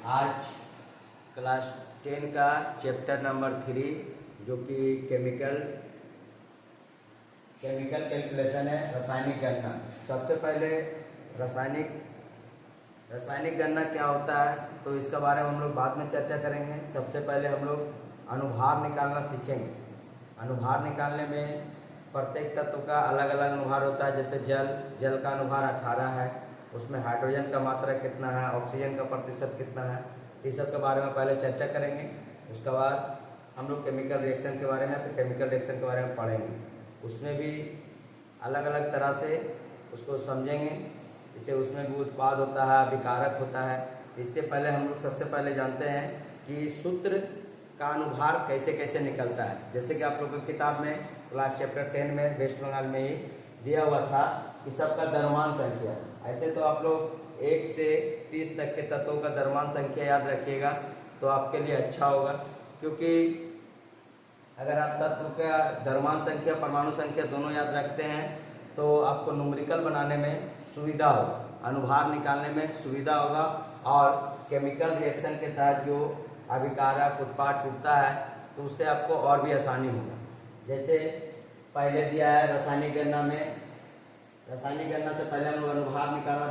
आज क्लास 10 का chapter number 3 जो कि केमिकल कैलकुलेशन है, रासायनिक गणना। सबसे पहले रासायनिक गणना क्या होता है तो इसके बारे में हम लोग बाद में चर्चा करेंगे। सबसे पहले हम लोग अनुभार निकालना सीखेंगे। अनुभार निकालने में प्रत्येक तत्व का अलग अलग अनुभार होता है। जैसे जल का अनुभार 18 है, उसमें हाइड्रोजन का मात्रा कितना है, ऑक्सीजन का प्रतिशत कितना है, इस सब के बारे में पहले चर्चा करेंगे। उसके बाद हम लोग केमिकल रिएक्शन के बारे में केमिकल रिएक्शन के बारे में पढ़ेंगे। उसमें भी अलग अलग तरह से उसको समझेंगे। इससे उसमें भी उत्पाद होता है, अभिकारक होता है। इससे पहले हम लोग सबसे पहले जानते हैं कि सूत्र का अनुभार कैसे कैसे निकलता है। जैसे कि आप लोगों की किताब में क्लास चैप्टर 10 में वेस्ट बंगाल में ही दिया हुआ था कि सबका द्रव्यमान संख्या। ऐसे तो आप लोग 1 से 30 तक के तत्वों का द्रव्यमान संख्या याद रखिएगा तो आपके लिए अच्छा होगा, क्योंकि अगर आप तत्व का द्रव्यमान संख्या परमाणु संख्या दोनों याद रखते हैं तो आपको न्यूमेरिकल बनाने में सुविधा होगा, अनुभार निकालने में सुविधा होगा और केमिकल रिएक्शन के तहत जो अभिकारक उत्पाद टूटता है तो उससे आपको और भी आसानी होगा। जैसे पहले दिया है रासायनिक गणना में, रासायनिक गणना से पहले हम लोग अनुभार निकालना,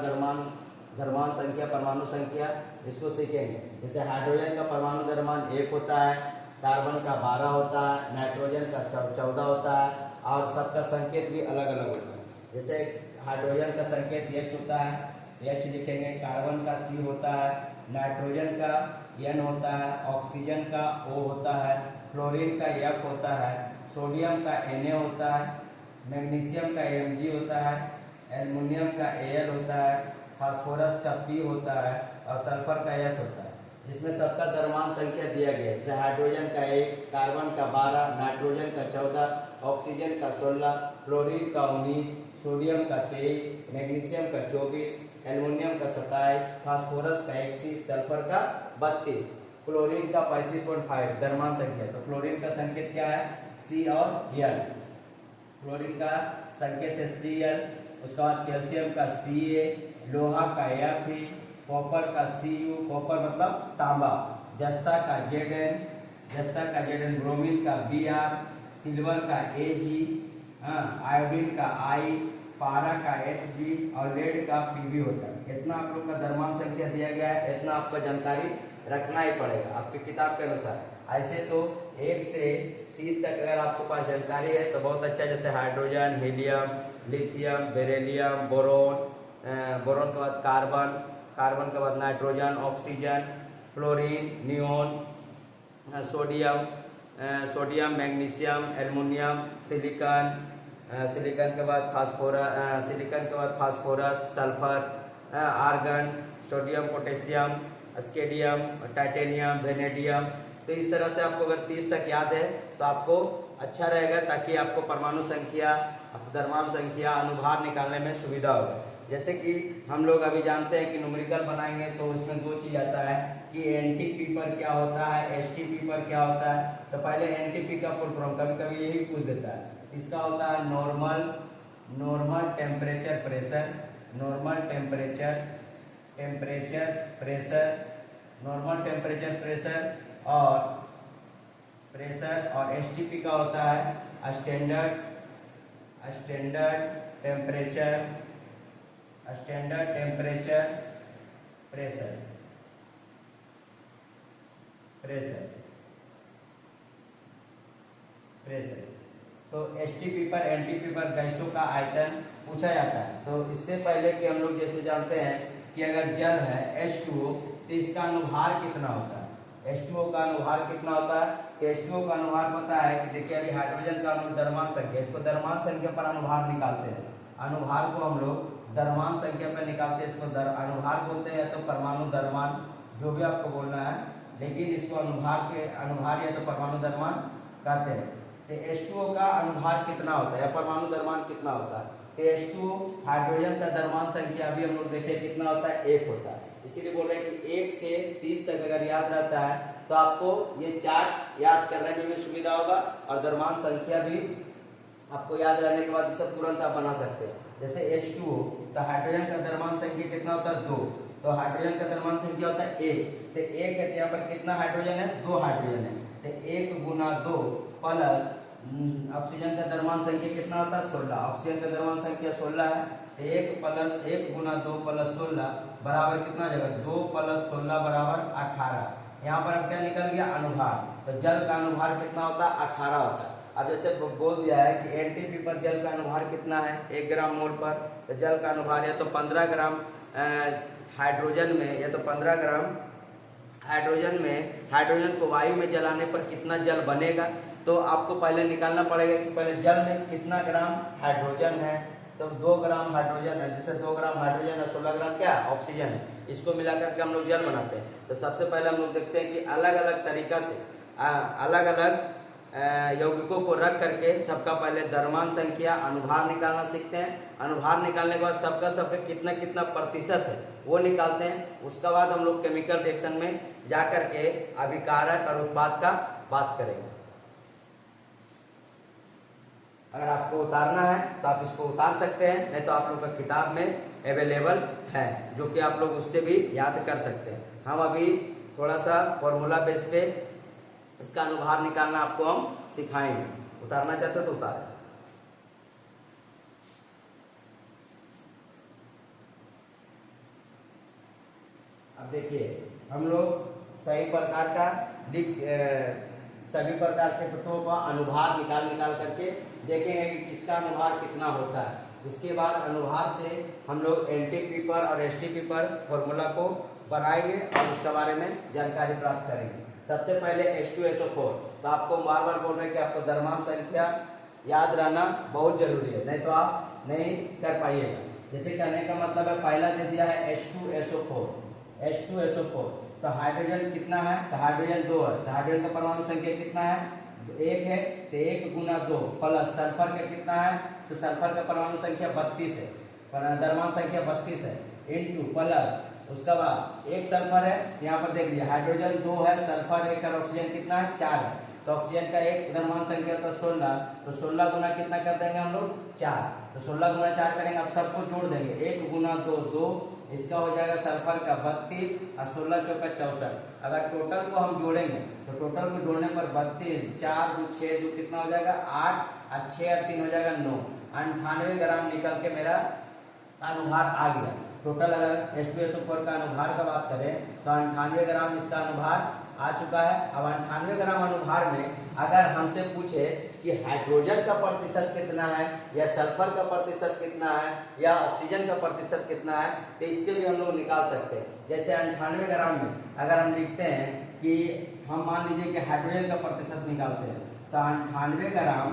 द्रव्यमान संख्या, परमाणु संख्या, इसको सीखेंगे। जैसे हाइड्रोजन का परमाणु द्रव्यमान 1 होता है, कार्बन का 12 होता है, नाइट्रोजन का 14 होता है और सबका संकेत भी अलग अलग होता है। जैसे हाइड्रोजन का संकेत H होता है, H लिखेंगे, कार्बन का C होता है, नाइट्रोजन का N होता है, ऑक्सीजन का O होता है, फ्लोरीन का F होता है, सोडियम का Na होता है, मैग्नीशियम का Mg होता है, एल्युमिनियम का Al होता है, फास्फोरस का P होता है और सल्फर का S होता है। जिसमें सबका द्रव्यमान संख्या दिया गया है। जैसे हाइड्रोजन का 1, कार्बन का 12, नाइट्रोजन का 14, ऑक्सीजन का 16, फ्लोरीन का 19, सोडियम का 23, मैग्नीशियम का 24, एल्युमिनियम का 27, फास्फोरस का 31, सल्फर का 32, क्लोरीन का 35.5 द्रव्यमान संख्या। तो क्लोरीन का संकेत क्या है? C और N। क्लोरीन का संकेत है Cl। उसके बाद कैल्शियम का Ca, लोहा का Fe, कॉपर का Cu, कॉपर मतलब तांबा, जस्ता का Zn, ब्रोमीन का Br, सिल्वर का Ag, आयोडीन का I, पारा का Hg और लेड का Pb होता है। इतना आप लोग का द्रव्यमान संख्या दिया गया है, इतना आपको जानकारी रखना ही पड़ेगा आपकी किताब के अनुसार। ऐसे तो 1 से 30 तक अगर आपके पास जानकारी है तो बहुत अच्छा। जैसे hydrogen, helium, lithium, beryllium, boron के बाद कार्बन के बाद nitrogen, oxygen, fluorine, neon, sodium, magnesium, aluminium, silicon के बाद phosphorus, sulphur, argon, sodium, potassium, scandium, titanium, vanadium. तो इस तरह से आपको अगर 30 तक याद है तो आपको अच्छा रहेगा, ताकि आपको परमाणु संख्या, द्रव्यमान संख्या, अनुभार निकालने में सुविधा होगा। जैसे कि हम लोग अभी जानते हैं कि न्यूमेरिकल बनाएंगे तो उसमें 2 चीज आता है कि एनटीपी पर क्या होता है, एसटीपी पर क्या होता है। तो पहले एनटीपी का फुल फॉर्म कभी कभी यही पूछ देता है। इसका होता है normal temperature pressure, normal temperature pressure और एसटीपी का होता है स्टैंडर्ड टेम्परेचर प्रेशर। तो एसटीपी पर, एनटीपी पर गैसों का आयतन पूछा जाता है। तो इससे पहले कि हम लोग जैसे जानते हैं कि अगर जल है H2O तो इसका अनुभार कितना होता है। H2O का अनुभार कितना होता है? H2O का अनुभार पता है कि देखिए अभी हाइड्रोजन का द्रव्यमान संख्या, इसको द्रव्यमान संख्या पर अनुभार निकालते हैं। अनुभार को हम लोग द्रव्यमान संख्या पर निकालते हैं, इसको अनुभार बोलते हैं या तो परमाणु द्रव्यमान, जो भी आपको बोलना है, लेकिन इसको अनुभार या तो परमाणु द्रव्यमान कहते हैं। तो H2O का अनुभार कितना होता है या परमाणु द्रव्यमान कितना होता है? तो H2O हाइड्रोजन का द्रव्यमान संख्या अभी हम लोग देखें कितना होता है? 1 होता है। इसीलिए बोल रहे हैं कि 1 से 30 तक अगर याद रहता है तो आपको ये चार्ट याद करने में भी सुविधा होगा और द्रव्यमान संख्या भी आपको याद रहने के बाद सब तुरंत आप बना सकते हैं। जैसे H2O तो हाइड्रोजन का द्रव्यमान संख्या कितना होता है? 2। तो हाइड्रोजन का द्रव्यमान संख्या होता है 1, तो 1 है, यहाँ पर कितना हाइड्रोजन है, 2 हाइड्रोजन है, तो 1 गुना 2 प्लस ऑक्सीजन का द्रव्यमान संख्या कितना होता है, 16, ऑक्सीजन का द्रव्यमान संख्या 16 है, तो 1 प्लस 1 गुना 2 प्लस 16 बराबर कितना हो जाएगा, 2 प्लस 16 बराबर 18। यहाँ पर अब क्या निकल गया, अनुभार, तो जल का अनुभार कितना होता है, 18 होता है। अब जैसे बोल दिया है कि एनटीपी पर जल का अनुभार कितना है, 1 ग्राम मोल पर, तो जल का अनुभार या तो 15 ग्राम हाइड्रोजन में, या तो 15 ग्राम हाइड्रोजन में, हाइड्रोजन को वायु में जलाने पर कितना जल बनेगा, तो आपको पहले निकालना पड़ेगा कि पहले जल में कितना ग्राम हाइड्रोजन है, तो 2 ग्राम हाइड्रोजन है, जैसे 2 ग्राम हाइड्रोजन है, 16 ग्राम क्या ऑक्सीजन है, इसको मिलाकर के हम लोग जल बनाते हैं। तो सबसे पहले हम लोग देखते हैं कि अलग अलग तरीका से अलग अलग यौगिकों को रख करके सबका पहले द्रव्यमान संख्या अनुभार निकालना सीखते हैं। अनुभार निकालने के बाद सबका सबका कितना कितना प्रतिशत है वो निकालते हैं। उसके बाद हम लोग केमिकल रिएक्शन में जा करके अभिकारक और उत्पाद का बात करेंगे। अगर आपको उतारना है तो आप इसको उतार सकते हैं, नहीं तो आप लोग का किताब में अवेलेबल है, जो कि आप लोग उससे भी याद कर सकते हैं। हम अभी थोड़ा सा फॉर्मूला बेस पे इसका अनुभार निकालना आपको हम सिखाएंगे। उतारना चाहते हो तो उतारें। अब देखिए हम लोग सभी प्रकार का सभी प्रकार के तत्वों का अनुभार निकाल करके देखेंगे कि किसका अनुभार कितना होता है। इसके बाद अनुभार से हम लोग एनटीपी पर और एसटीपी पर फॉर्मूला को बनाएंगे और उसके बारे में जानकारी प्राप्त करेंगे। सबसे पहले H2SO4, तो आपको बार बार बोल रहे हैं कि आपको द्रव्यमान संख्या याद रहना बहुत जरूरी है, नहीं तो आप नहीं कर पाइएगा। जैसे कहने का मतलब है पहला दे दिया है H2SO4, H2SO4, तो हाइड्रोजन कितना है, तो हाइड्रोजन 2 है, तो हाइड्रोजन का परमाणु संख्या कितना है, 1 है, तो 1 गुना 2 प्लस सल्फर का कितना है, तो सल्फर का परमाणु संख्या 32 है, द्रव्यमान संख्या 32 है, इंटू प्लस उसका बाद 1 सल्फर है, यहाँ पर देख लीजिए हाइड्रोजन 2 है, सल्फर 1 और ऑक्सीजन कितना है 4 है, तो ऑक्सीजन का एक द्रव्यमान संख्या होता है 16, तो 16 गुना कितना कर देंगे हम लोग 4, तो 16 गुना 4 करेंगे। अब सबको जोड़ देंगे, 1 गुना 2 2, इसका हो जाएगा सल्फर का 32 और 16 चौका 64। अगर टोटल को हम जोड़ेंगे तो टोटल को जोड़ने पर 32 4 2 6 2 कितना हो जाएगा 8 और 6 और 3 हो जाएगा 9, 98 ग्राम निकल के मेरा अनुभार आ गया। टोटल अगर H2SO4 का अनुभार का बात करें तो 98 ग्राम इसका अनुभार आ चुका है। अब 98 ग्राम अनुभार में अगर हमसे पूछे कि हाइड्रोजन का प्रतिशत कितना है या सल्फर का प्रतिशत कितना है या ऑक्सीजन का प्रतिशत कितना है, तो इससे भी हम लोग निकाल सकते हैं। जैसे 98 ग्राम में अगर हम लिखते हैं कि हम मान लीजिए कि हाइड्रोजन का प्रतिशत निकालते हैं, तो 98 ग्राम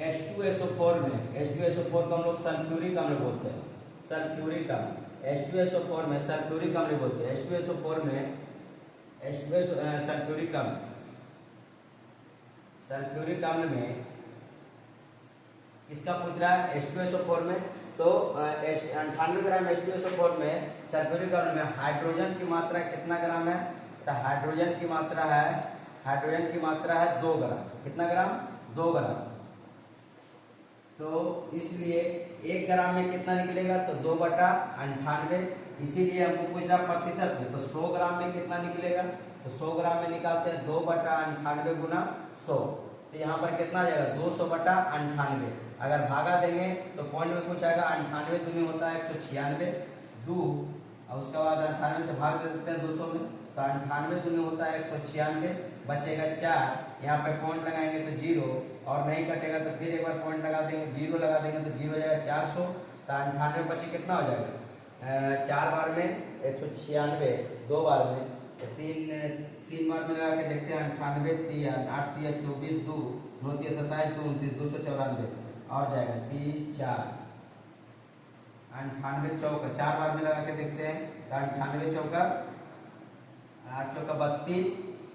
H2SO4 में, H2SO4 को हम लोग सल्फ्यूरिक अम्ल बोलते हैं, सल्फ्यूरिक अम्ल, H2SO4 में सल्फ्यूरिक अम्ल बोलते हैं, H2SO4 में सल्फ्यूरिक अम्ल, सल्फ्यूरिक अम्ल में किसका पूछ रहा है H2SO4 में, तो 98 ग्राम H2SO4 में सल्फ्यूरिक अम्ल में हाइड्रोजन की मात्रा कितना ग्राम है, तो हाइड्रोजन की मात्रा है 2 ग्राम, कितना ग्राम 2 ग्राम, तो इसलिए 1 ग्राम में कितना निकलेगा, तो 2/98, इसीलिए हमको पूछ रहा प्रतिशत में, तो 100 ग्राम में कितना निकलेगा, तो 100 ग्राम में निकालते हैं 2/98 गुना 100, तो यहाँ पर कितना आ जाएगा 200/98। अगर भागा देंगे तो पॉइंट में कुछ आएगा, 98 दूनी होता है 196, 2 और उसके बाद 98 से भाग दे सकते हैं 200 में, तो 98 दूनी होता है 196, बचेगा 4, यहाँ पे पॉइंट लगाएंगे तो 0 और नहीं कटेगा तो फिर एक बार पॉइंट लगा देंगे, 0 लगा देंगे तो 0 हो जाएगा 400, तो 98 बचे कितना हो जाएगा 4 बार में 196, 2 बार में तो 3 बार में लगा के देखते हैं 98 3 8 3 24 2 9 3 27 2 29 294 और जाएगा 3 4 98 चौका 4 बार में लगा के देखते हैं तो 98 चौका 8 चौका 32,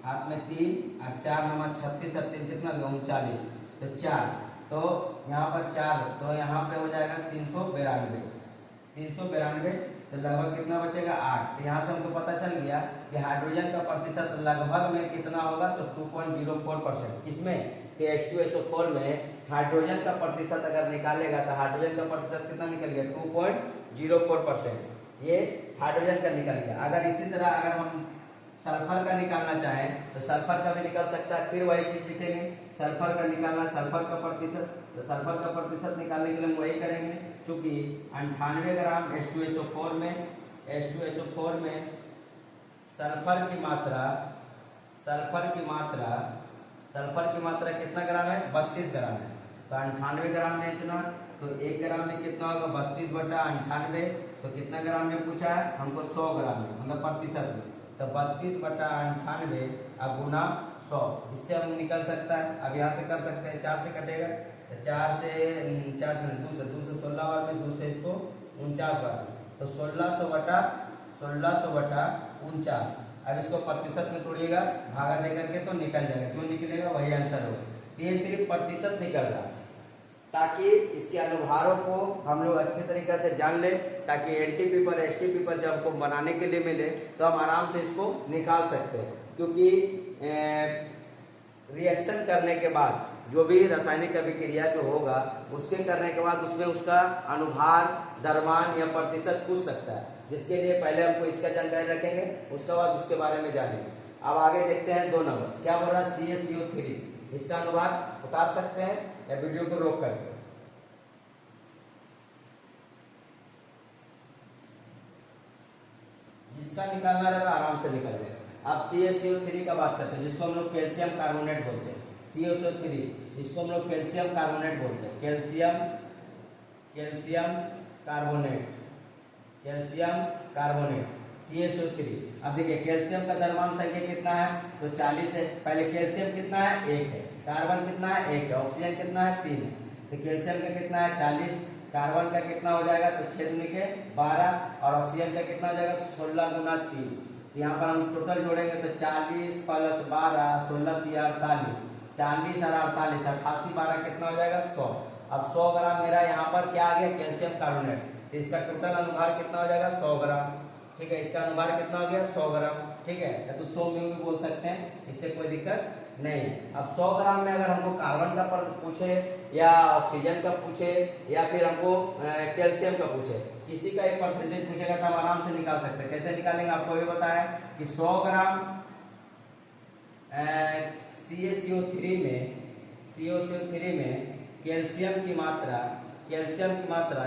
हाथ में 3 और 4 नंबर 36 और 3 कितना 39, तो 4, तो यहाँ पर 4, तो यहाँ पे हो जाएगा 392, तो लगभग कितना बचेगा 8। तो यहाँ से हमको पता चल गया कि हाइड्रोजन का प्रतिशत लगभग में कितना होगा, तो 2.04%। किसमें कि H2SO4 में हाइड्रोजन का प्रतिशत अगर निकालेगा तो हाइड्रोजन का प्रतिशत कितना निकल गया 2.04%। ये हाइड्रोजन का निकल गया। अगर इसी तरह अगर हम सल्फर का निकालना चाहें तो सल्फर का भी निकल सकता है। फिर वही चीज लिखेंगे, सल्फर का निकालना, सल्फर का प्रतिशत, तो सल्फर का प्रतिशत निकालने के लिए हम वही करेंगे। चूंकि 98 ग्राम H2SO4 में सल्फर की मात्रा कितना ग्राम है? 32 ग्राम है। तो 98 ग्राम में इतना, तो 1 ग्राम में कितना होगा? 32/98। तो कितना ग्राम में पूछा है हमको? 100 ग्राम में, मतलब प्रतिशत में। तो 32/98 अब गुना 100, इससे हम निकल सकता है। अब यहाँ से कर सकते हैं, 4 से कटेगा, तो 4 से 2 से 16 बार में, 2 से इसको 49 बार में, तो 1600/49। अब इसको प्रतिशत में तोड़िएगा, भागा दे करके, तो निकल जाएगा। क्यों निकलेगा? वही आंसर होगा। ये सिर्फ प्रतिशत निकल रहा है, ताकि इसके अनुभारों को हम लोग अच्छे तरीके से जान ले, ताकि एलटीपी पर एसटीपी पर जब को बनाने के लिए मिले तो हम आराम से इसको निकाल सकते हैं। क्योंकि रिएक्शन करने के बाद जो भी रासायनिक अभिक्रिया जो होगा, उसके करने के बाद उसमें उसका अनुभार, द्रव्यमान या प्रतिशत पूछ सकता है, जिसके लिए पहले हमको इसका जानकारी रखेंगे, उसके बाद उसके बारे में जानेंगे। अब आगे देखते हैं 2 नंबर क्या बोल रहा है? CaCO3, इसका अनुभार उतार सकते हैं या वीडियो को रोक करके। जिसका निकालना रहेगा आराम से निकल जाएगा। अब CaCO3 का बात करते हैं, जिसको हम लोग कैल्शियम कार्बोनेट बोलते हैं। CaCO3 इसको हम लोग कैल्शियम कार्बोनेट बोलते हैं। Calcium carbonate CaCO3। अब देखिए कैल्शियम का द्रव्यमान संख्या कितना है? तो 40 है। पहले कैल्शियम कितना है? 1 है। कार्बन कितना है? 1 है। ऑक्सीजन कितना है? 3 है। तो कैल्शियम का कितना है? 40। कार्बन का कितना हो जाएगा? तो 6 दूनी के 12, और ऑक्सीजन का कितना हो जाएगा? 16 गुना 3। यहाँ पर हम टोटल जोड़ेंगे तो 40 + 12, 16 × 48, 40 और 48, 88, 12 कितना हो जाएगा? 100। अब 100 ग्राम मेरा यहाँ पर क्या आ गया? Calcium carbonate. तो इसका टोटल अनुभार कितना हो जाएगा? 100 ग्राम। ठीक है, इसका अनुभार कितना हो गया? 100 ग्राम। ठीक है, या तो 100 म्यू भी बोल सकते हैं, इससे कोई दिक्कत नहीं। अब 100 ग्राम में अगर हमको कार्बन का पूछे, या ऑक्सीजन का पूछे, या फिर हमको कैल्शियम का पूछे, किसी का एक परसेंटेज पूछेगा तो हम आराम से निकाल सकते हैं। कैसे निकालेंगे? आपको ये बताया कि 100 ग्राम CaCO3 में कैल्शियम की मात्रा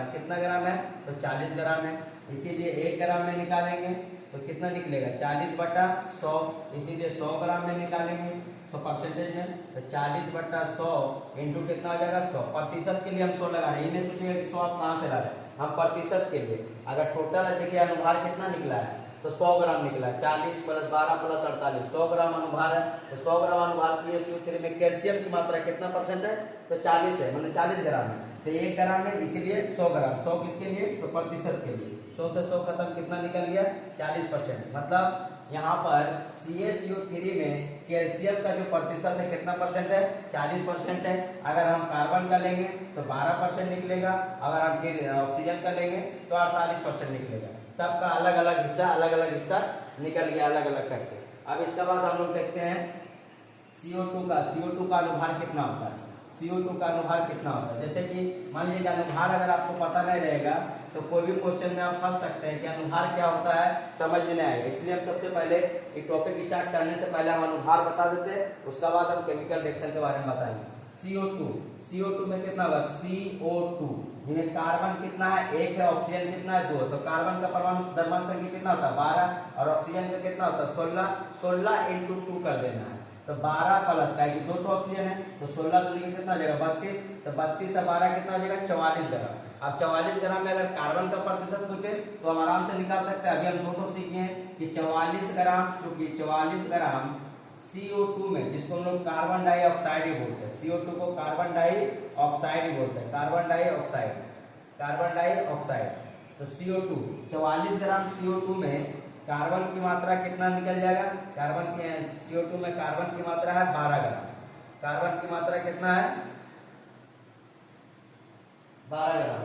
कितना ग्राम है? तो 40 ग्राम है। इसीलिए 1 ग्राम में निकालेंगे तो कितना निकलेगा? 40/100। इसीलिए 100 ग्राम में निकालेंगे 100 परसेंटेज में, तो 40/100 इंटू कितना हो जाएगा? 100। प्रतिशत के लिए हम 100 लगा रहे हैं, ये नहीं सोचिएगा कि 100 आप कहाँ से ला रहे हैं, हम प्रतिशत के लिए। अगर टोटल देखिए अनुभार कितना निकला है? तो 100 ग्राम निकला है। 40 + 12 + 48, 100 ग्राम अनुभार है। तो 100 ग्राम अनुभार CaCO3 में कैल्शियम की मात्रा कितना % है? तो 40 है, मतलब 40 ग्राम है। तो 1 ग्राम है, इसीलिए 100 ग्राम। 100 किसके लिए? तो प्रतिशत के लिए। 100 से 100 खत्म, कितना निकल गया? 40%। मतलब यहाँ पर CaCO3 में कैल्शियम का जो प्रतिशत है कितना % है? 40% है। अगर हम कार्बन का लेंगे तो 12% निकलेगा, अगर हम ऑक्सीजन का लेंगे तो 48% निकलेगा। सबका अलग अलग हिस्सा निकल गया, अलग अलग करके। अब इसके बाद हम लोग देखते हैं CO2 का अनुभार कितना होता है? CO2 का अनुभार कितना होता है? जैसे कि मान लीजिए अनुभार अगर आपको पता नहीं रहेगा तो कोई भी क्वेश्चन में आप फंस सकते हैं कि अनुभार क्या होता है, समझ में नहीं आएगा। इसलिए हम सबसे पहले एक टॉपिक स्टार्ट करने से पहले हम अनुभार बता देते हैं, उसके बाद हम केमिकल रिएक्शन के बारे में बताएंगे। CO2 में कितना होगा? CO2 जिसमें कार्बन कितना है? 1 है। ऑक्सीजन कितना है? 2। तो कार्बन का परमाणु द्रव्यमान संख्या कितना होता है? 12, और ऑक्सीजन का कितना होता है? 16। 16 × 2 कर देना है, तो 12 प्लस का 2 ऑक्सीजन है, तो 16 दूनी कितना हो जाएगा? 32। तो 32 से 12 कितना हो जाएगा? 44 ग्राम। अब 44 ग्राम में अगर कार्बन का प्रतिशत पूछे तो हम आराम से निकाल सकते हैं। अभी हम दोनों सीखे हैं कि 44 ग्राम, चूंकि 44 ग्राम CO2 में, जिसको हम लोग कार्बन डाइऑक्साइड ही बोलते हैं, CO2 को कार्बन डाइऑक्साइड ही बोलते हैं, कार्बन डाइऑक्साइड। तो CO2 44 ग्राम CO2 में कार्बन की मात्रा कितना निकल जाएगा? CO2 में कार्बन की मात्रा है 12 ग्राम। कार्बन की मात्रा कितना है? 12 ग्राम।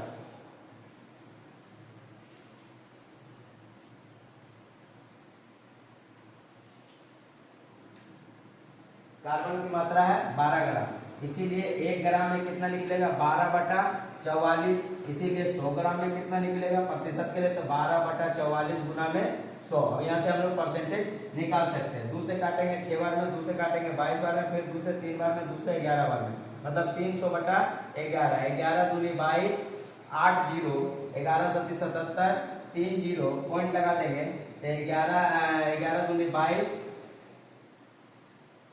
कार्बन की मात्रा है 12 ग्राम। इसीलिए 1 ग्राम में कितना निकलेगा? 12/14। 44, इसीलिए 100 ग्राम में कितना निकलेगा प्रतिशत के लिए, तो 12/44 गुना में 100। अब यहाँ से हम लोग परसेंटेज निकाल सकते हैं। 2 से काटेंगे 6 बार में, 2 से काटेंगे 22 बार में, फिर 2 से 3 बार में, 2 से 11 बार में, मतलब 300/11। 11 दूनी 22, 8 जीरो, 11 सत्ती 77, 3 जीरो पॉइंट लगा देंगे तो 11 दूनी 22,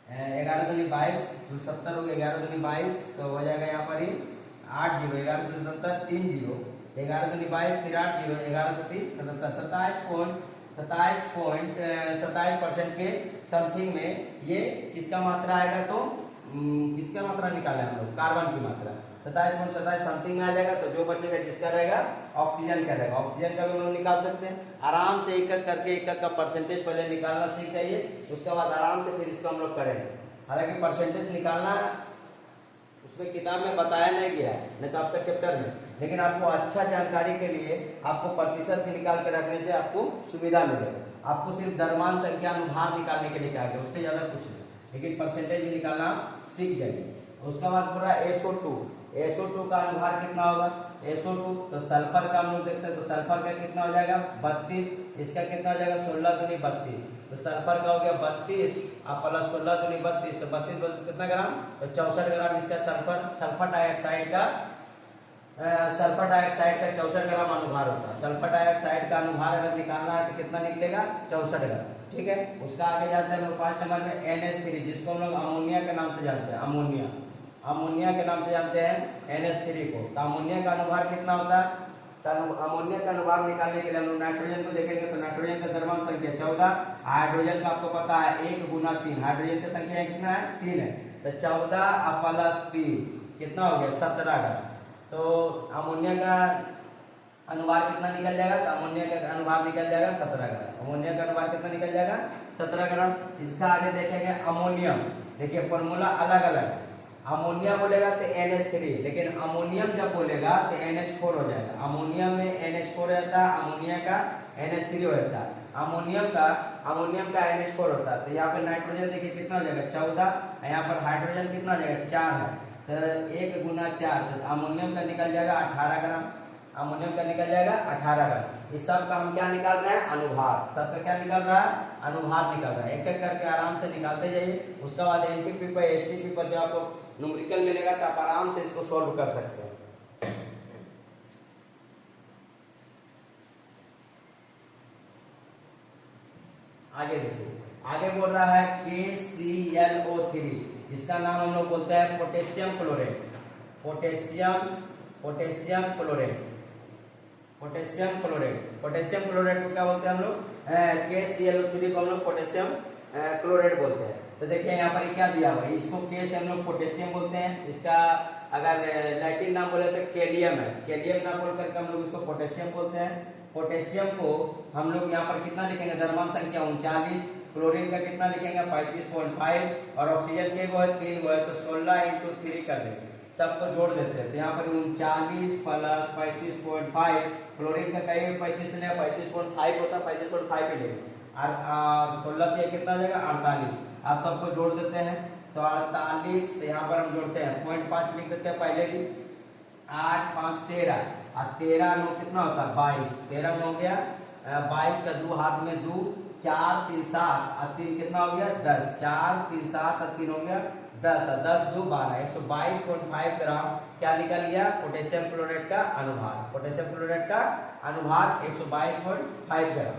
11 दूनी 22, 70 हो गया, 11 दूनी 22, तो हो जाएगा यहाँ पर ही 8 जीरो, 11 से 77, 3 जीरो, 11 दूनी 22, फिर 8 जीरो, 11 सत्ती 77, 27% के समथिंग में ये किसका मात्रा आएगा, तो किसका मात्रा निकाले हम लोग, कार्बन की मात्रा 27.27 समथिंग में आ जाएगा। तो जो बचेगा जिसका रहेगा ऑक्सीजन का रहेगा। ऑक्सीजन का भी हम लोग निकाल सकते हैं आराम से, एक एक करके एक एक का परसेंटेज पहले निकालना सीख जाइए, उसके बाद आराम से फिर इसको हम लोग करेंगे। हालांकि परसेंटेज निकालना उसमें किताब में बताया नहीं गया है, नहीं तो आपका चैप्टर में, लेकिन आपको अच्छा जानकारी के लिए आपको प्रतिशत भी निकाल के रखने से आपको सुविधा मिलेगा। आपको सिर्फ द्रव्यमान संख्या अनुभार निकालने के लिए कहा गया, उससे ज्यादा कुछ नहीं, लेकिन परसेंटेज भी निकालना सीख जाइए। उसके बाद पूरा SO2 का अनुभार कितना होगा, SO2 तो सल्फर का हम लोग देखते हैं, तो सल्फर का कितना हो जाएगा 32, इसका कितना हो जाएगा 16 दूनी 32, तो सल्फर का हो गया 32 और प्लस 16 दूनी 32, तो 32 कितना ग्राम, तो 64 ग्राम इसका सल्फर डाइऑक्साइड का 64 ग्राम अनुभार होता है। सल्फर डाइऑक्साइड का अनुभार अगर निकालना है तो कितना निकलेगा 64 ग्राम, ठीक है। उसका आगे जाते हैं लोग 5 नंबर में NH3, जिसको हम लोग अमोनिया के नाम से जानते हैं, अमोनिया के नाम से जानते हैं NH3 को। तो अमोनिया का अनुभार कितना होता है, तो अमोनिया का अनुभार निकालने के लिए हम लोग नाइट्रोजन को देखेंगे, तो नाइट्रोजन का द्रव्यमान संख्या 14, हाइड्रोजन का आपको पता है 1 गुना 3, हाइड्रोजन की संख्या कितना है 3 है, तो 14 प्लस 3 कितना हो गया 17 ग्राम। तो अमोनिया का अनुभार कितना निकल जाएगा, तो अमोनिया का अनुभार निकल जाएगा 17 ग्राम। अमोनिया का अनुभार कितना निकल जाएगा 17 ग्राम। इसका आगे देखेंगे अमोनियम, देखिए फॉर्मूला अलग अलग, अमोनिया बोलेगा तो NH3, लेकिन अमोनियम जब बोलेगा तो NH4 हो जाएगा। अमोनियम में NH4 रहता है, अमोनिया का NH3 होता है, अमोनियम का NH4 होता है। तो यहाँ पर नाइट्रोजन देखिए कितना हो जाएगा 14, यहाँ पर हाइड्रोजन कितना हो जाएगा 4 है, तो 1 गुना 4, तो अमोनियम का निकल जाएगा 18 ग्राम, अमोनियम का निकल जाएगा 18 ग्राम। इस सब का हम क्या निकाल रहे हैं अनुभार, सबका क्या निकल रहा है अनुभार निकल रहा है। एक एक करके आराम से निकालते जाइए। उसके बाद NTP पर STP पर जब आपको न्यूमेरिकल मिलेगा तो आप आराम से इसको सॉल्व कर सकते हैं। आगे देखिए, आगे बोल रहा है KClO3, जिसका नाम हम लोग बोलते हैं पोटेशियम क्लोराइड। पोटेशियम क्लोराइड को क्या बोलते हैं हम लोग, KClO3 को हम लोग पोटेशियम क्लोराइड बोलते हैं। तो देखिए यहाँ पर क्या दिया हुआ है, इसको K से हम लोग पोटेशियम बोलते हैं, इसका अगर लैटिन नाम बोले तो कैलियम है, कैलियम नाम बोल करके हम लोग इसको पोटेशियम बोलते हैं। पोटेशियम को हम लोग यहाँ पर कितना लिखेंगे, द्रव्यमान संख्या 39, क्लोरीन का कितना लिखेंगे 35.5, और ऑक्सीजन के वो है 3 वो है, तो 16 × 3 कर देंगे, सबको जोड़ देते हैं। तो यहाँ पर 39 प्लस 35.5, क्लोरीन का कहीं भी 35 लेगा 35.5 होता है, 35.5 ही लेंगे, और 16 से कितना हो जाएगा 48, आप सबको जोड़ देते हैं तो 48, तो यहाँ पर हम जोड़ते हैं 0.5 लिख देते हैं पहले भी, 8 5 13, और 13 9 कितना होता है 22, 13 में हो गया 22 का 2 हाथ में 2, 4 3 7 और 3 कितना हो गया 10, 4 3 7 और 3 हो गया 10, और 10 2 12, 122.5 ग्राम क्या निकल गया पोटेशियम क्लोराइड का अनुभार। पोटेशियम क्लोराइड का अनुभार 122.5 ग्राम।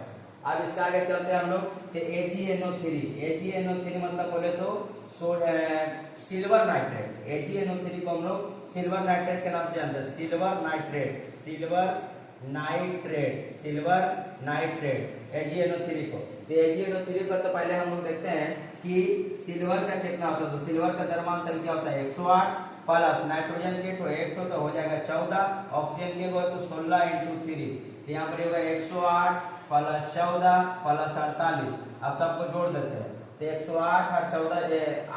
अब इसका आगे चलते हैं हम लोग, AgNO3 मतलब बोले तो सिल्वर नाइट्रेट। AgNO3 को हम लोग सिल्वर नाइट्रेट के नाम से जानते हैं, सिल्वर नाइट्रेट AgNO3 को। तो AgNO3 को तो पहले हम लोग देखते हैं कि सिल्वर का कितना होता है, तो सिल्वर का द्रव्यमान संख्या होता है 108, प्लस नाइट्रोजन के तो 1 तो हो जाएगा 14, ऑक्सीजन के तो 16 × 3, तो यहाँ पर होगा 108 प्लस 14 प्लस 48, अब सबको जोड़ देते हैं, तो 108 और 14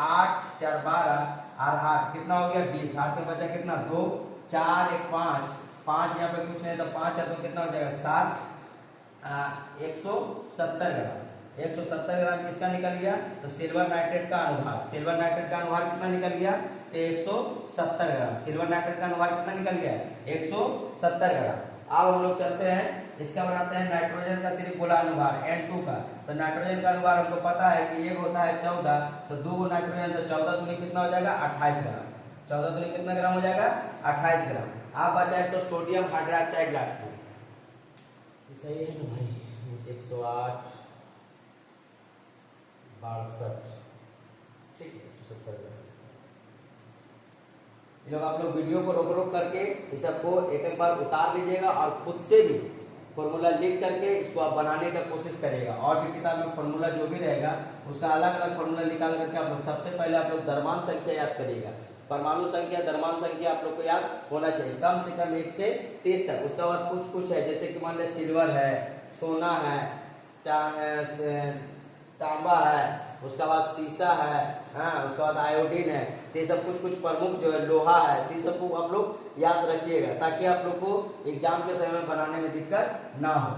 8 4 12 और 8 कितना हो गया 20, 8 में बचा कितना 2 4 1 5, 5 यहाँ पे कुछ नहीं तो 5 है तो कितना हो जाएगा 7, 170 ग्राम। 170 ग्राम किसका निकल गया, तो सिल्वर नाइट्रेट का अनुभार। सिल्वर नाइट्रेट का अनुभार कितना निकल गया तो 170 ग्राम। सिल्वर नाइट्रेट का अनुभार कितना निकल गया? 170 ग्राम। अब हम लोग चलते हैं, इसका बनाते हैं नाइट्रोजन का सिर्फ बोला अनुभार N2 का। तो नाइट्रोजन का अनुभार हमको पता है कि एक होता है 14, तो 2 नाइट्रोजन, तो 14 दूनी कितना हो जाएगा? 28 ग्राम। 14 दूनी कितना ग्राम हो जाएगा? 28 ग्राम। आप बचा है तो सोडियम हाइड्रोक्साइड लास्ट में, सही है ना भाई? 108 62, ठीक है, 170 ग्राम। ये लोग आप लोग वीडियो को रोक रोक करके इस सबको एक एक बार उतार लीजिएगा और खुद से भी फॉर्मूला लिख करके इसको आप बनाने का कोशिश करिएगा। और भी किताब में फॉर्मूला जो भी रहेगा उसका अलग अलग फॉर्मूला निकाल करके आप लोग सबसे पहले आप लोग द्रव्यमान संख्या याद करिएगा। परमाणु संख्या, द्रव्यमान संख्या आप लोग को याद होना चाहिए, कम से कम 1 से 30 तक। उसके बाद कुछ कुछ है, जैसे कि मान लीजिए सिल्वर है, सोना है, तांबा है, उसके बाद सीसा है, हाँ, उसके बाद आयोडीन है। तो ये सब कुछ कुछ प्रमुख जो है, लोहा है, तो ये सबको आप लोग याद रखिएगा ताकि आप लोग को एग्जाम के समय में बनाने में दिक्कत ना हो।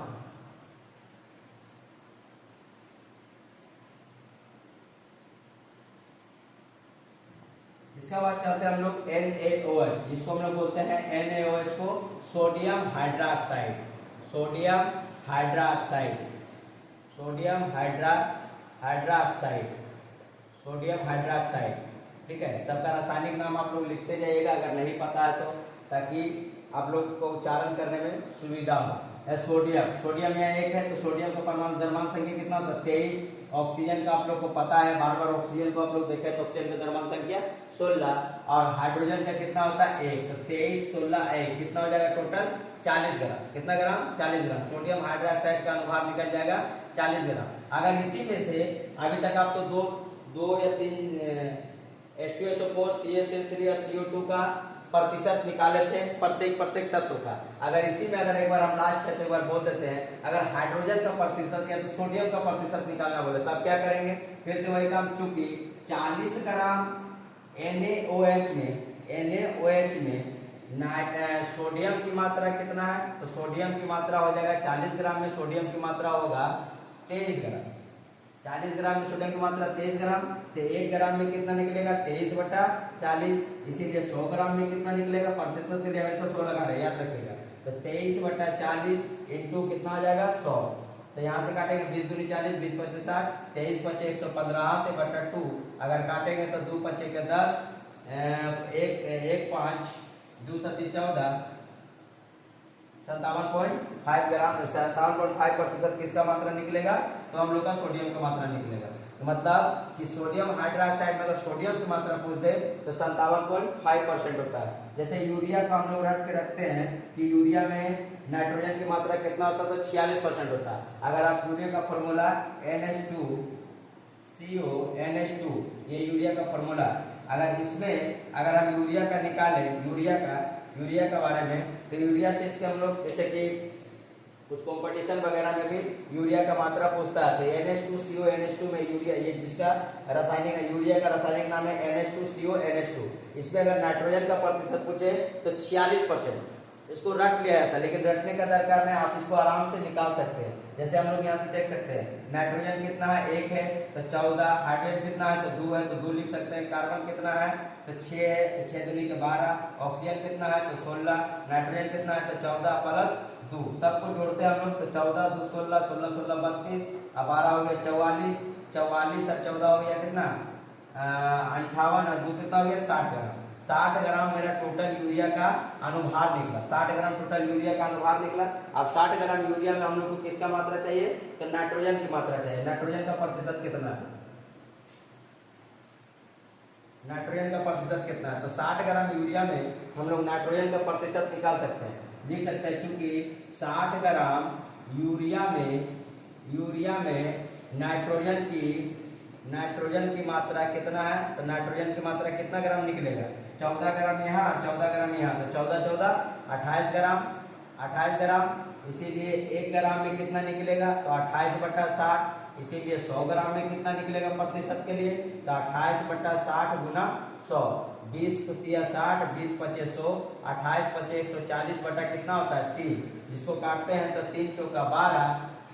इसके बाद चलते हैं हम लोग NaOH, जिसको हम लोग बोलते हैं NaOH को sodium hydroxide. Sodium hydroxide, sodium hydroxide, sodium hydroxide, ठीक है। सबका रासायनिक नाम आप लोग लिखते जाइएगा अगर नहीं पता है तो, ताकि आप लोग को उच्चारण करने में सुविधा हो। सोडियम, सोडियम यहाँ 1 है, तो सोडियम का परमाणु द्रव्यमान संख्या कितना होता है? 23। ऑक्सीजन का आप लोग को पता है, बार बार ऑक्सीजन को आप लोग देखें तो ऑक्सीजन का द्रव्यमान संख्या 16, और हाइड्रोजन का कितना होता है? 1। तो 23 16 1 कितना हो जाएगा टोटल? 40 ग्राम। कितना ग्राम? 40 ग्राम। सोडियम हाइड्रोक्साइड का अनुभार निकल जाएगा 40 ग्राम। अगर इसी में से अभी तक आपको दो या 3 H2SO4, CH3 और CO2 का प्रतिशत निकाले थे प्रत्येक तत्व का। अगर इसी में अगर एक बार हम लास्ट है तो एक बार बोल देते हैं, अगर हाइड्रोजन का प्रतिशत या तो सोडियम का प्रतिशत निकालना बोले तब क्या करेंगे? फिर से वही काम, चूंकि 40 ग्राम NaOH में सोडियम की मात्रा कितना है? तो सोडियम की मात्रा हो जाएगा 40 ग्राम में सोडियम की मात्रा होगा 23 ग्राम। 40 ग्राम में सोडियम की मात्रा 23 ग्राम, तो 1 ग्राम में कितना निकलेगा? 23/40। इसीलिए 100 ग्राम में कितना निकलेगा? प्रतिशत के लिए हमेशा 100 लगा रहे, याद रखिएगा। तो 23/40 इंटू कितना हो जाएगा? 100। तो यहाँ से काटेंगे 20 दूनी 40, 20 पच्चीस 60, 23 पच्चीस 115 से बटा 2 अगर काटेंगे तो 2 पच्चीस के 10, 1 5 2 सती 14, 57.5 ग्राम, 57.5% किसका मात्रा निकलेगा? तो हम लोग का सोडियम का मात्रा निकलेगा। तो मतलब कि सोडियम हाइड्रोक्साइड में अगर सोडियम की मात्रा पूछ दे तो 57.5% होता है। जैसे यूरिया का हम लोग रख के रखते हैं कि यूरिया में नाइट्रोजन की मात्रा कितना होता है? तो 46% होता है। अगर आप यूरिया का फॉर्मूला NH2CO NH2, ये यूरिया का फॉर्मूला, अगर इसमें अगर हम यूरिया का निकालें, यूरिया का बारे में, तो यूरिया से इसके हम लोग जैसे कि कुछ कंपटीशन वगैरह में भी यूरिया का मात्रा पूछता है, तो NH2CO NH2 में यूरिया, ये जिसका रासायनिक यूरिया का रासायनिक नाम है NH2CO NH2, इसमें अगर नाइट्रोजन का प्रतिशत पूछे तो 46%। इसको रट लिया जाता है, लेकिन रटने का दरकार नहीं, आप इसको आराम से निकाल सकते हैं। जैसे हम लोग यहाँ से देख सकते हैं नाइट्रोजन कितना है? 1 है तो 14, हाइड्रोजन कितना है? तो 2 है तो 2 लिख सकते हैं। कार्बन कितना है? तो 6 है तो 6 दूनी के 12, ऑक्सीजन कितना है? तो 16, नाइट्रोजन कितना है? तो 14 प्लस 2, सबको जोड़ते हैं हम लोग, तो 14 2 16, 16 16 32, अब 12 हो गया 44, 44 और 14 हो गया कितना? 58 और 2 कितना हो गया? 60 ग्राम। 60 ग्राम मेरा टोटल यूरिया का अनुभार निकला। 60 ग्राम टोटल यूरिया का अनुभार निकला। अब 60 ग्राम यूरिया में हम लोग को किसका मात्रा चाहिए? तो नाइट्रोजन की मात्रा चाहिए। नाइट्रोजन का प्रतिशत कितना है? नाइट्रोजन का प्रतिशत कितना है? तो 60 ग्राम यूरिया में हम लोग नाइट्रोजन का प्रतिशत निकाल सकते हैं, लिख सकते हैं। चूंकि 60 ग्राम यूरिया में नाइट्रोजन की मात्रा कितना है? तो नाइट्रोजन की मात्रा कितना ग्राम निकलेगा? 14 ग्राम यहाँ, 14 ग्राम यहाँ, तो 14 14 28 ग्राम, 28 ग्राम। इसीलिए 1 ग्राम में कितना निकलेगा? तो 28/60। इसीलिए 100 ग्राम में कितना निकलेगा प्रतिशत के लिए? तो 28/60 गुना 100, 20 या 60, 20 25 100, 28 25 140 बटा कितना होता है? 3। जिसको काटते हैं तो 3 चौका 12,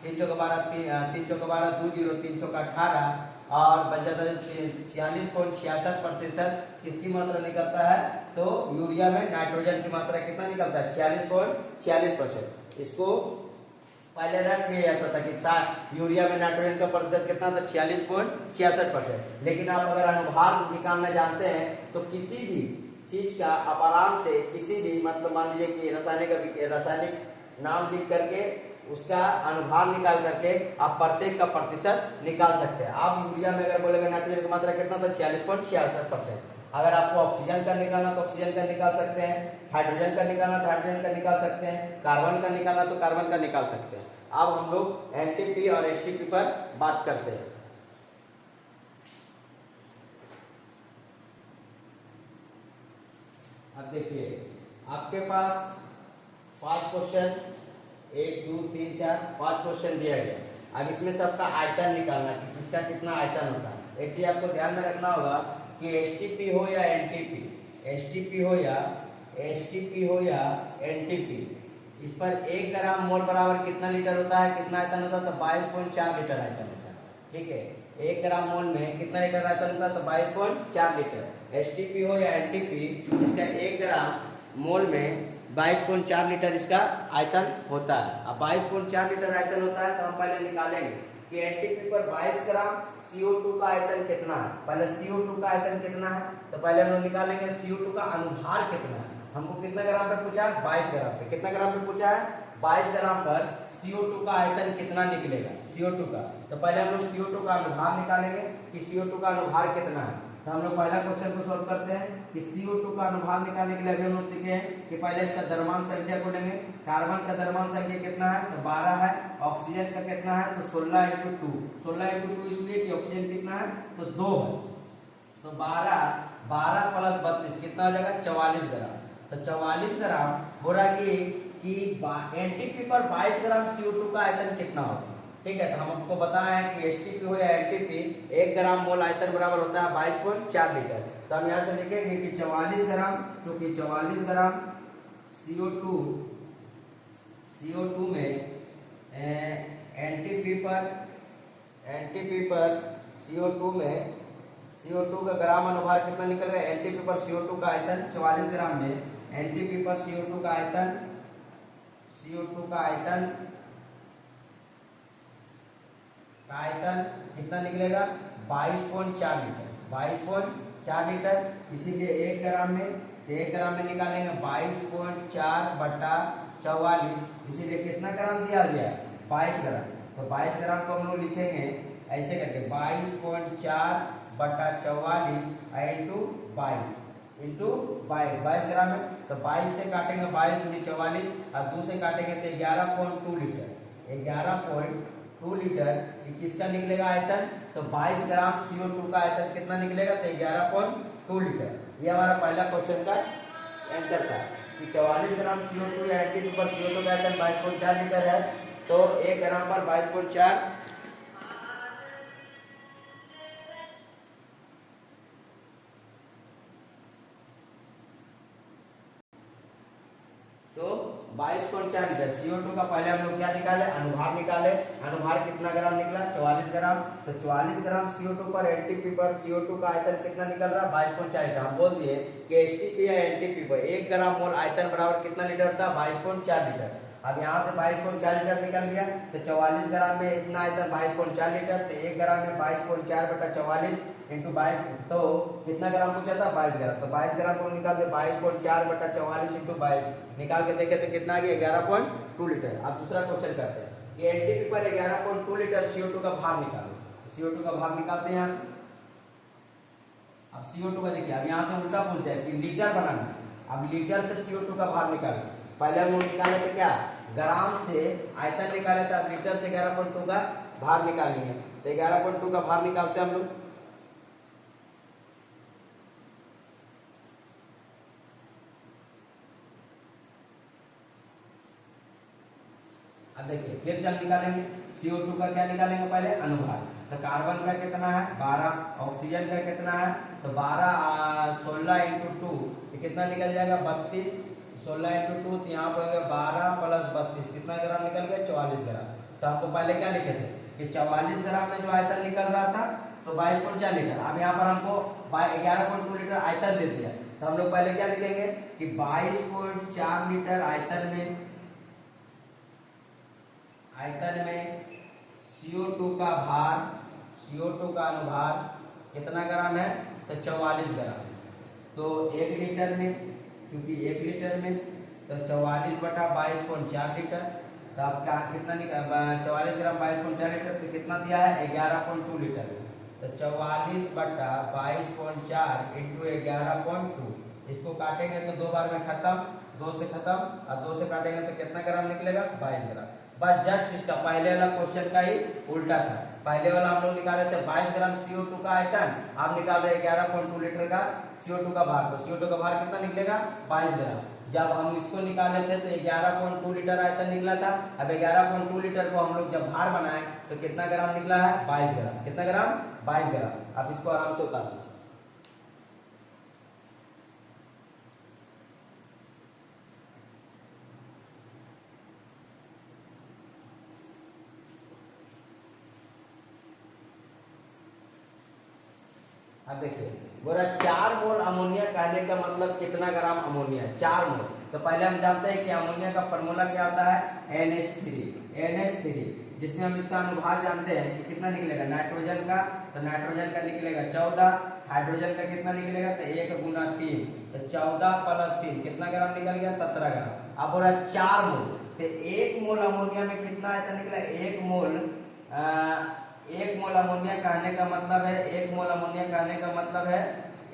3 चौका 12, 3 चौका 12, 2 0, 3 चौका 18 और बचा 46.66% किसकी मात्रा निकलता है? तो यूरिया में नाइट्रोजन की मात्रा कितना निकलता है? 46.46%। इसको पहले रख लिया जाता था कि यूरिया में नाइट्रोजन का प्रतिशत कितना था? 46.66%। लेकिन आप अगर अनुभाग निकालना जानते हैं तो किसी भी चीज का आप आराम से किसी भी मतलब मान लीजिए कि रासायनिक नाम लिख करके उसका अनुभाग निकाल करके आप प्रत्येक का प्रतिशत निकाल सकते हैं। आप यूरिया में अगर बोलेंगे नाइट्रोजन की मात्रा कितना था? 46.66%। अगर आपको ऑक्सीजन का निकालना तो ऑक्सीजन का निकाल सकते हैं, हाइड्रोजन का निकालना तो हाइड्रोजन का निकाल सकते हैं, कार्बन का निकालना तो कार्बन का निकाल सकते हैं। अब हम लोग एनटीपी और एसटीपी पर बात करते हैं। अब देखिए आपके पास 5 क्वेश्चन 1 2 3 4 5 क्वेश्चन दिया गया। अब इसमें से आपका आयतन निकालना कि किसका कितना आयतन होता है। एक चीज आपको ध्यान में रखना होगा कि एसटीपी हो या एनटीपी, एसटीपी हो या एनटीपी, इस पर 1 ग्राम मोल बराबर कितना लीटर होता है? कितना आयतन होता है? तो 22.4 लीटर आयतन होता है। ठीक है, 1 ग्राम मोल में कितना लीटर आयतन होता है? तो 22.4 लीटर। एसटीपी हो या एनटीपी, इसका 1 ग्राम मोल में 22.4 लीटर इसका आयतन होता है। अब 22.4 लीटर आयतन होता है तो हम पहले निकालेंगे कि एनटीपी पर 22 ग्राम CO2 का आयतन कितना है। पहले CO2 का आयतन कितना है तो पहले हम लोग निकालेंगे CO2 का अनुभार कितना है। हमको कितना ग्राम पे पूछा है? 22 ग्राम पे। कितना ग्राम पे पूछा है? 22 ग्राम पर CO2 का आयतन कितना निकलेगा CO2 का। तो पहले हम लोग CO2 का अनुभार निकालेंगे कि CO2 का अनुभार कितना है। तो हम लोग पहला क्वेश्चन को सॉल्व करते हैं कि CO2 का अनुभार निकालने के लिए अभी हम लोग सीखे हैं कि पहले इसका द्रव्यमान संख्या को लेंगे। कार्बन का द्रव्यमान संख्या कितना है? तो 12 है। ऑक्सीजन का कितना है? तो 16 × 2। 16 × 2 इसलिए कि ऑक्सीजन कितना है? तो 2 है। तो 12 प्लस 32 कितना हो जाएगा? 44 ग्राम। तो 44 ग्राम हो रहा कि एनटीपी पर 22 ग्राम CO2 का आयतन कितना होगा। ठीक है, तो हम आपको बताएं कि एसटीपी हो या एनटीपी 1 ग्राम मोल आयतन बराबर होता है 22.4 लीटर। तो हम यहाँ से लिखेंगे कि 44 ग्राम, चूंकि 44 ग्राम CO2 में एनटीपी पर CO2 में CO2 का ग्राम अनुभार कितना निकल रहा है? एनटीपी पर CO2 का आयतन 44 ग्राम में एनटीपी पर CO2 का आयतन कितना निकलेगा? 22.4 लीटर। 22.4 लीटर, इसीलिए 1 ग्राम में, 1 ग्राम में निकालेंगे 22.4 बटा 44, इसीलिए कितना ग्राम दिया गया? 22 ग्राम। तो 22 ग्राम को हम लोग लिखेंगे ऐसे करके 22.4 बटा 44 इंटू 22 ग्राम है। तो 22 से काटेंगे 22 दूनी 44 और 2 से काटेंगे तो 11.2 लीटर। 11.2 लीटर किसका निकलेगा आयतन? तो 22 ग्राम CO2 का आयतन कितना निकलेगा? तो 11.2 लीटर। ये हमारा पहला क्वेश्चन का आंसर था कि 44 ग्राम CO2 या एनटीपी पर CO2 का आयतन 22.4 लीटर है। तो 1 ग्राम पर 22.4 तो 22.4 लीटर CO2 का पहले हम लोग क्या निकाले? अनुभार निकाले। अनुभार कितना ग्राम निकला? 44 ग्राम। तो 44 ग्राम CO2 पर एनटीपी पर CO2 का आयतन कितना निकल रहा है? 22.4 लीटर। हम बोल दिए कि एसटीपी या एनटीपी पर 1 ग्राम मोल आयतन बराबर कितना लीटर था? 22.4 लीटर। अब यहाँ से 22.4 लीटर निकल गया तो 44 ग्राम में इतना आयतन 22.4 लीटर। तो 1 ग्राम में 22.4 बटा 44 इंटू 22, तो कितना ग्राम पूछा था? 22 ग्राम। तो 22 ग्राम को निकाल दे 22.4 बटा 44 इंटू 22 निकाल के देखे तो कितना आ गया? 11.2 लीटर। अब दूसरा क्वेश्चन करते हैं कि एनटीपी पर 11.2 लीटर CO2 का भार निकालो। CO2 का भार निकालते हैं यहाँ से। अब CO2 का देखिए, अब यहाँ से उल्टा बोलते हैं कि लीटर बनाना। अब लीटर से CO2 का भार निकालें। पहले हम लोग निकाले थे क्या? ग्राम से आयतन निकाले थे। अब लीटर से 11.2 का भार निकालेंगे। तो 11.2 का भार निकालते हैं हम लोग। अब देखिए फिर से हम निकालेंगे CO2 का क्या निकालेंगे? पहले अनुभार। तो कार्बन का कितना है? 12। ऑक्सीजन का कितना है? तो 16 इंटू 2 कितना निकल जाएगा? 32। 16 इंटू 2 तो यहाँ पर 12 प्लस 32 कितना ग्राम निकल गया? 44 ग्राम। तो आपको पहले क्या लिखे थे कि 44 ग्राम में जो आयतन निकल रहा था तो 22.4 लीटर। अब यहाँ पर हमको 11.2 लीटर आयतन दे दिया, तो हम लोग पहले क्या लिखेंगे कि 22.4 लीटर आयतन में CO2 का भार, CO2 का अनुभार कितना ग्राम है, तो 44 ग्राम। तो 1 लीटर में, क्योंकि 1 लीटर में तो 44 बटा 22.4 लीटर, तो आपका कितना निकल 44 ग्राम 22.4 लीटर, तो कितना दिया है 11.2 लीटर। तो 44 बटा 22.4 इंटू 11.2, इसको काटेंगे तो 2 बार में खत्म, 2 से खत्म, और 2 से काटेंगे तो कितना ग्राम निकलेगा 22 ग्राम। बस जस्ट इसका पहले वाला क्वेश्चन का ही उल्टा था। पहले वाला हम लोग निकाले थे 22 ग्राम CO2 का आयतन, आप निकाल रहे 11.2 लीटर का CO2 का भार। तो CO2 का भार कितना निकलेगा 22 ग्राम। जब हम इसको निकाले थे तो 11.2 लीटर आयतन निकला था। अब 11.2 लीटर को हम लोग जब भार बनाए तो कितना ग्राम निकला है 22 ग्राम। कितना ग्राम 22 ग्राम। आप इसको आराम से उतार लीजिए। अब देखिए बोला 4 मोल अमोनिया कहने का मतलब कितना ग्राम अमोनिया है 4 मोल। तो पहले हम जानते हैं कि अमोनिया का फार्मूला क्या होता है NH3, जिसमें हम इसका अनुभार जानते हैं कि कितना निकलेगा नाइट्रोजन का, तो नाइट्रोजन का निकलेगा 14, हाइड्रोजन का कितना निकलेगा तो 1 गुना 3, तो 14 प्लस 3 कितना ग्राम निकल गया 17 ग्राम। अब बोला 4 मोल, तो 1 मोल अमोनिया में कितना आयतन निकला 1 मोल 1 मोल अमोनिया कहने का मतलब है 1 मोल अमोनिया कहने का मतलब है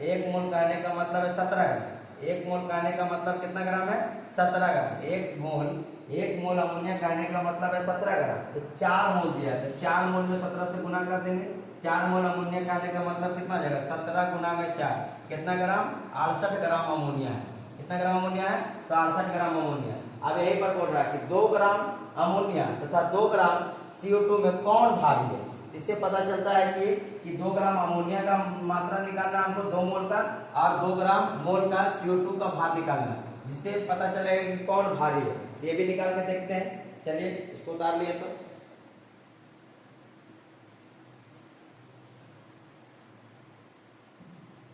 1 मोल कहने का मतलब है 17 ग्राम। 1 मोल कहने का मतलब कितना ग्राम है 17 ग्राम। 1 मोल अमोनिया कहने का मतलब है 17 ग्राम। तो 4 मोल दिया, तो 4 मोल में 17 से गुना कर देंगे। 4 मोल अमोनिया कहने का मतलब कितना आ जाएगा 17 गुना में 4, कितना ग्राम 68 ग्राम अमोनिया है। कितना ग्राम अमोनिया है तो 68 ग्राम अमोनिया। अब यही पर बोल रहा है कि 2 ग्राम अमोनिया तथा 2 ग्राम CO2 में कौन भारी है। इससे पता चलता है कि 2 ग्राम अमोनिया का मात्रा निकालना हमको 2 मोल का, और 2 ग्राम मोल का CO2 का भार निकालना, जिससे पता चलेगा कि कौन भारी है। ये भी निकाल के देखते हैं। चलिए इसको उतार लिए। तो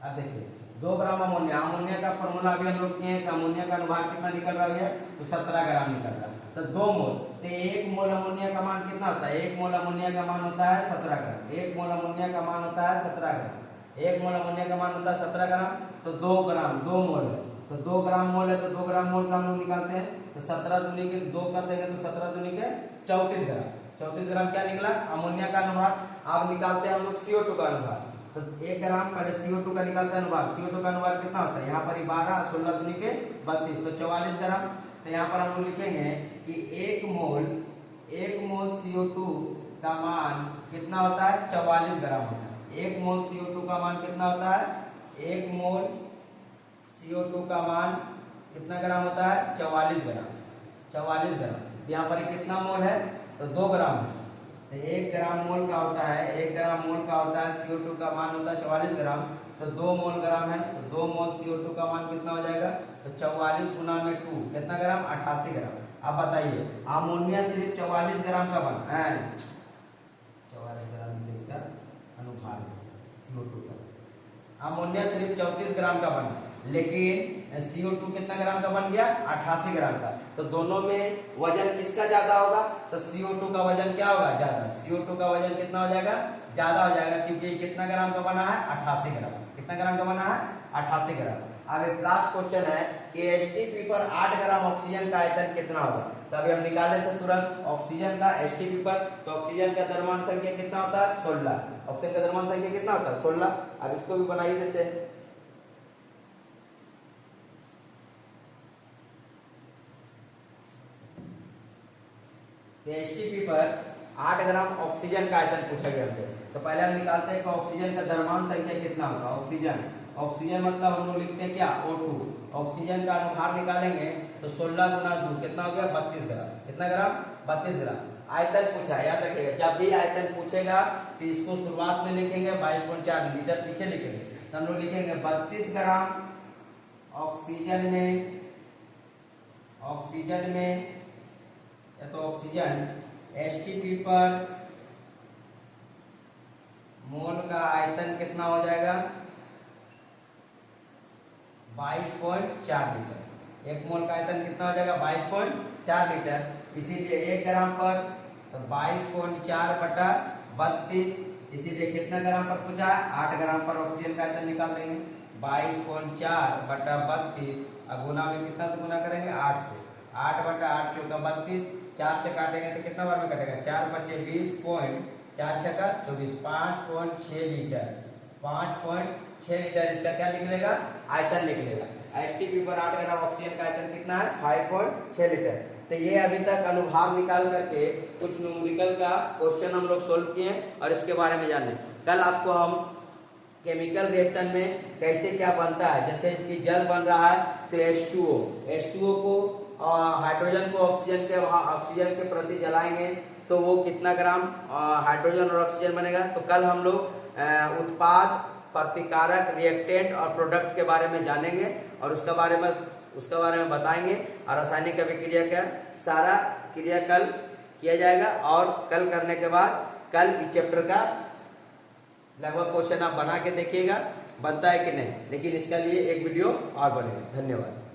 अब देखिए 2 ग्राम अमोनिया का फॉर्मूला अभी हम लोग किए हैं। अमोनिया का अनुभार कितना निकल रहा है तो 17 ग्राम निकल रहा है। तो 2 मोल, तो 1 मोल अमोनिया का मान कितना होता है 1 मोल अमोनिया का मान होता है 17 ग्राम। 1 मोल अमोनिया का मान होता है 17 ग्राम। 1 मोल अमोनिया का मान होता है 17 ग्राम। तो 2 ग्राम 2 मोल है, तो 2 ग्राम मोल है, तो 2 ग्राम मोल का हम लोग निकालते हैं। तो 17 दूनी के 2 कर देंगे तो 17 दूनी के 34 ग्राम। 34 ग्राम क्या निकला अमोनिया का अनुभार। अब निकालते हैं हम लोग CO2 का अनुभार। तो 1 ग्राम पहले CO2 का निकालते हैं अनुभार। CO2 का अनुभार कितना होता है यहाँ पर 12, 16 दूनी के 32, तो 44 ग्राम। तो यहाँ पर हम लोग लिखेंगे कि 1 मोल CO2 का मान कितना होता है 44 ग्राम होता है। 1 मोल CO2 का मान कितना होता है 1 मोल CO2 का मान कितना ग्राम होता है 44 ग्राम। 44 ग्राम यहाँ पर कितना मोल है तो 2 ग्राम है। तो 1 ग्राम मोल का होता है 1 ग्राम मोल का होता है CO2 का मान होता है 44 ग्राम। तो 2 मोल ग्राम है, तो 2 मोल CO2 का मान कितना हो जाएगा तो 44 गुना में 2 कितना ग्राम 88 ग्राम। अब बताइए अमोनिया सिर्फ 44 ग्राम का बना है। 44 ग्राम इसका अनुभार CO2 का। अमोनिया सिर्फ 34 ग्राम का बना, लेकिन CO2 कितना ग्राम का बन गया 88 ग्राम का। तो दोनों में वजन किसका ज्यादा होगा तो CO2 का वजन क्या होगा ज्यादा। CO2 का वजन कितना हो जाएगा ज्यादा हो जाएगा, क्योंकि कितना ग्राम का बना है 88 ग्राम। कितना ग्राम का बना है 88 ग्राम। अब एक लास्ट क्वेश्चन है कि H2 पर 8 ग्राम ऑक्सीजन का आयतन कितना होगा। तो अभी हम निकाले थे तुरंत ऑक्सीजन का H2 पर। तो ऑक्सीजन का द्रव्यमान संख्या कितना होता है 16। ऑक्सीजन का द्रव्यमान संख्या कितना होता है 16। अब इसको भी बना ही देते हैं। H2 पर 8 ग्राम ऑक्सीजन का आयतन पूछा गया हमसे। तो पहले हम निकालते हैं कि ऑक्सीजन का द्रव्यमान संख्या कितना होगा। ऑक्सीजन मतलब हम लोग लिखते हैं क्या O2। ऑक्सीजन का अनुभार निकालेंगे तो 16 गुना 2 कितना हो गया 32 ग्राम। कितना ग्राम 32 ग्राम। आयतन पूछा है, याद रखिएगा जब भी आयतन पूछेगा तो इसको शुरुआत में लिखेंगे 22.4 लीटर, पीछे लिखेंगे तो हम लोग लिखेंगे 32 ग्राम ऑक्सीजन में तो ऑक्सीजन एसटीपी पर मोल का आयतन कितना हो जाएगा 22.4 लीटर। एक मोल का आयतन कितना हो जाएगा 22.4 लीटर। इसीलिए 1 ग्राम पर तो 22.4 बटा 32, इसीलिए कितना ग्राम पर पूछा है 8 ग्राम पर ऑक्सीजन का आयतन निकाल देंगे। 22.4 बटा 32 और गुना में कितना से गुना करेंगे 8 से। 8 बटा 8 चौका 32, 4 से काटेंगे तो कितना बार में कटेगा 4 बचे 20.4 छक्का 24, 5.6 लीटर। 5.6 लीटर इसका क्या निकलेगा आयतन निकलेगा। एसटीपी पर 8 ग्राम ऑक्सीजन का आयतन कितना है 5.6 लीटर। तो ये अभी तक अनुभाग निकाल करके कुछ न्यूमेरिकल का क्वेश्चन हम लोग सोल्व किए और इसके बारे में जाने। कल आपको हम केमिकल रिएक्शन में कैसे क्या बनता है, जैसे कि जल बन रहा है तो H2O को हाइड्रोजन को ऑक्सीजन के प्रति जलाएंगे तो वो कितना ग्राम हाइड्रोजन और ऑक्सीजन बनेगा। तो कल हम लोग उत्पाद, प्रतिकारक, रिएक्टेंट और प्रोडक्ट के बारे में जानेंगे और उसके बारे में बताएंगे। और रासायनिक अभिक्रिया का सारा क्रिया कल किया जाएगा और कल करने के बाद कल इस चैप्टर का लगभग क्वेश्चन आप बना के देखिएगा बनता है कि नहीं, लेकिन इसके लिए एक वीडियो और बनेगा। धन्यवाद।